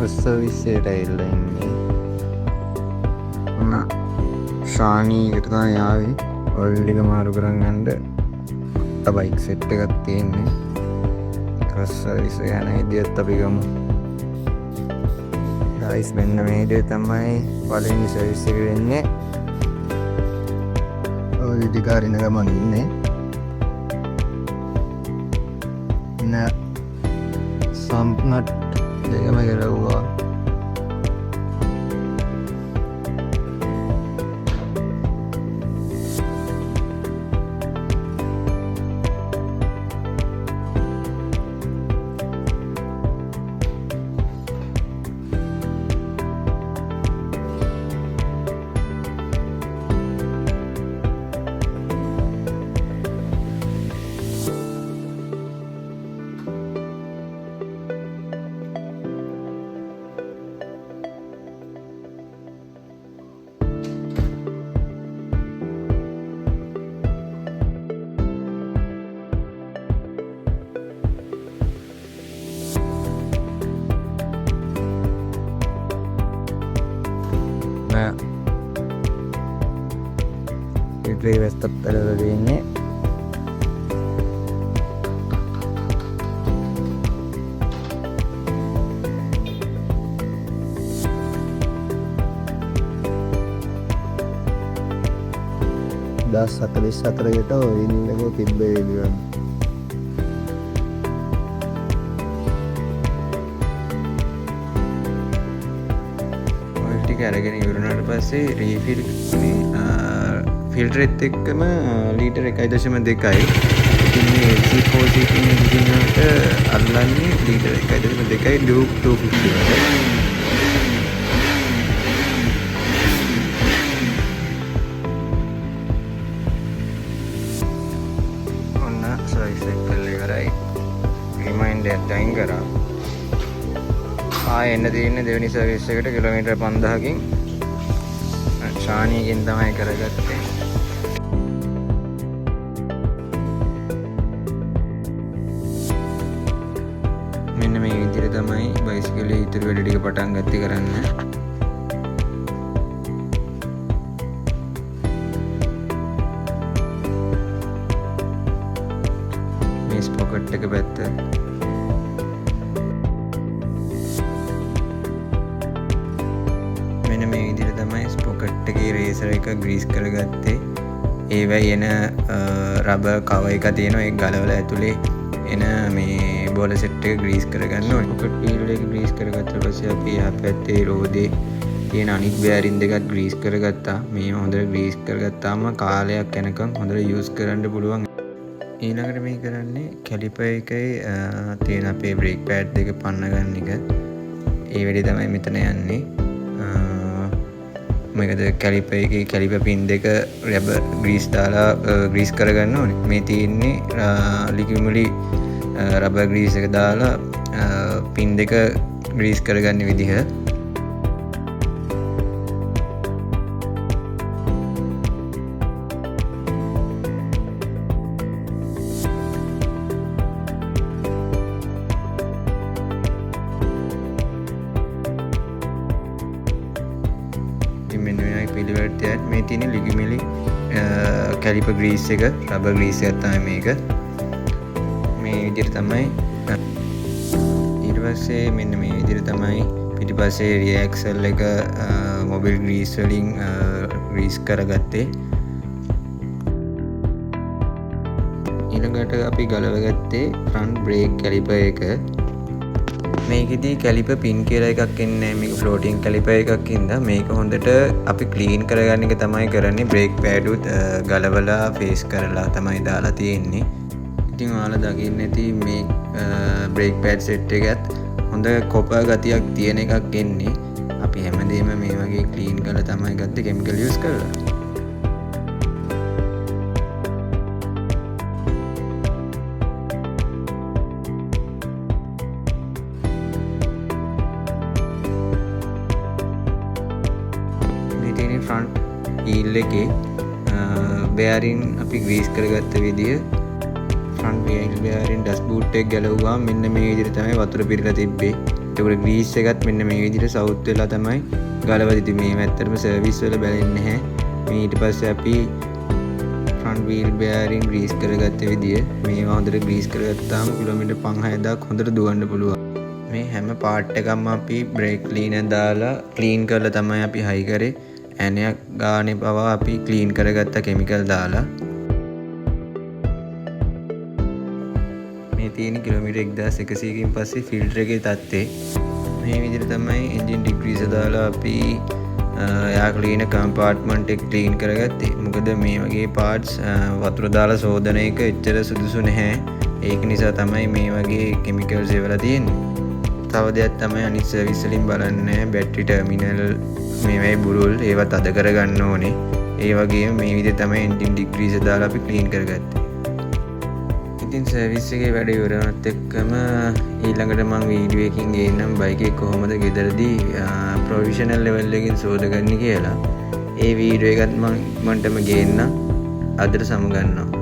Service එකට ඇවිල්ලා ඉන්නේ. ශානීකට තමයි ආවේ. ඔයිල් එක මාරු කරන් යන්න බයික් සෙට් එකක් තියෙන්නේ. ක්‍රොස් සර්විස් යන ඉදියත් අපි ගමු. ගයිස් මෙන්න මේ විදිය තමයි පළවෙනි සර්විස් එක වෙන්නේ. ඔය විදිකාරින ගමන් ඉන්නේ. සම්ප්නට් දෙකම ගලවුවා. ड्राइवर तत्पर देने das 44 gitu ini lagi tiba juga. Oil අරගෙන ඉවරනට පස්සේ රීෆිල් ෆිල්ටර් එක්කම ලීටර් 1.2යි. ඉතින් මේ C4 සීටින් එන්ජින් වලට අල්ලන්නේ ලීටර් 1.2යි ඩියුක් 250 වලට. ඔන්න සර්විස් එක කළේ ඉවරයි. රිමයින්ඩර් එකක් ඩයින් කරා. එන්න තියෙන්නේ දෙවෙනි සර්විස් එකට කිලෝමීටර් 5000කින් ශානීගෙන් තමයි කරගත්තේ. මෙන්න මේ විදිහට තමයි බයිසිකලේ ඉතුරු වැඩ ටික පටන් ගත්තේ කරන්න. මේ ස්පොකට් එක පැත්ත මේ විදිහට තමයි ස්පොකට් එකේ රේසර් එක ග්‍රීස් කරගත්තේ. ඒවයි එන රබර් කවර් එක තියෙනවා. ඒක ගලවලා ඇතුලේ එන මේ බෝල සෙට් එක ග්‍රීස් කරගන්න ඕනේ. ස්පොකට් වීල් එක ග්‍රීස් කරගත්ත පස්සේ අපි එහා පැත්තේ රෝදේ තියෙන අනිත් බෑරින් දෙකත් ග්‍රීස් කරගත්තා. මේ හොඳට ග්‍රීස් කරගත්තාම කාලයක් යනකම් හොඳට යූස් කරන්න පුළුවන්. ඊළඟට මේ කරන්නේ කැලිපර් එකේ තියෙන අපේ බ්‍රේක් පෑඩ් දෙක පන්න ගන්න එක. ඒ වෙලේ තමයි මෙතන යන්නේ. මේකද කැලිපර් එකේ කැලිපර් පින් දෙක රබර් ග්‍රීස් දාලා ග්‍රීස් කරගන්න ඕනේ. මේ තියෙන්නේ ලිකියුමුලි රබර් ග්‍රීස් එක දාලා පින් දෙක ග්‍රීස් කරගන්න විදිහ. පිළිවෙලට මේ තියෙන ලිගිමිලි කැලිපර් ග්‍රීස් එක රබර් ග්‍රීස් එකක් තමයි මේක. මේ විදිහට තමයි ඊට පස්සේ මෙන්න මේ විදිහට තමයි පිටිපස්සේ රියර් ඇක්සල් එක මොබිල් ග්‍රීස් වලින් ග්‍රීස් කරගත්තේ. ඊළඟට අපි ගලවගත්තේ ෆ්‍රන්ට් බ්‍රේක් කැලිපර් එක. මේකෙදී කැලිපර් පින් කියලා එකක් එන්නේ නැහැ. මේක ෆ්ලෝටින් කැලිපර් එකක් ඉඳලා මේක හොඳට අපි ක්ලීන් කරගන්න එක තමයි කරන්නේ. බ්‍රේක් පෑඩ් උත් ගලවලා ෆේස් කරලා තමයි දාලා තියෙන්නේ. ඉතින් ඔයාලා දකින්න ඇති මේ බ්‍රේක් පෑඩ් සෙට් එකත් හොඳ කොපර් ගතියක් තියෙන එකක් එන්නේ. අපි හැමදේම මේ වගේ ක්ලීන් කරලා තමයි ගත්තේ කෙමිකල් යූස් කරලා. ෆ්‍රන්ට් වීල් එකේ බෙයාරින් අපි ග්‍රීස් කරගත්ත විදිය ෆ්‍රන්ට් වීල් බෙයාරින් ඩස්ට් බූට් එක ගැලවුවා. මෙන්න මේ විදිහට තමයි වතුර පිරලා තිබ්බේ. එතකොට ග්‍රීස් එකත් මෙන්න මේ විදිහට සවුත් වෙලා තමයි ගලවලා තිබුණේ. මේ ඇත්තටම සර්විස් වල බැලෙන්නේ නැහැ. මේ ඊට පස්සේ අපි ෆ්‍රන්ට් වීල් බෙයාරින් ග්‍රීස් කරගත්ත විදිය මේවා හොඳට ග්‍රීස් කරගත්තාම කිලෝමීටර් 5000ක් හොඳට දුවන්න පුළුවන්. මේ හැම පාර්ට් එකක්ම අපි බ්‍රේක් ක්ලීනර් දාලා ක්ලීන් කරලා තමයි අපි හයි කරේ. ඇණයක් ගානේ පවා අපි ක්ලීන් කරගත්ත කෙමිකල් දාලා. මේ තියෙන කිලෝමීටර් 1100කින් පස්සේ ෆිල්ටර් එකේ තත්ත්වය මේ විදිහට තමයි එන්ජින් ඩිග්‍රීසර් දාලා අපි එයා ක්ලීනර් කම්පාර්ට්මන්ට් එක ක්ලීන් කරගත්තේ. මොකද මේ වගේ පාර්ට්ස් වතුර දාලා සෝදන එක එච්චර සුදුසු නැහැ. ඒක නිසා තමයි මේ වගේ කෙමිකල්ස් ඒවලා තියෙන්නේ. තව දෙයක් තමයි අනිත් සර්විස් වලින් බලන්න බැටරි ටර්මිනල් මේවයි බුරුල් ඒවත් අද කරගන්න ඕනේ. ඒ වගේම මේ විදිහට තමයි එන්ජින් ඩිග්‍රීසර් දාලා අපි ක්ලීන් කරගත්තේ. ඉතින් සර්විස් එකේ වැඩ ඉවරනත් එක්කම ඊළඟට මම වීඩියෝ එකකින් ගේන්නම් බයික් එක කොහොමද ගෙදරදී ප්‍රොෆෙෂනල් ලෙවල් එකකින් සෝදගන්නේ කියලා. ඒ වීඩියෝ එකත් මම ඉක්මනටම ගේන්නම්. අදට සමුගන්නවා.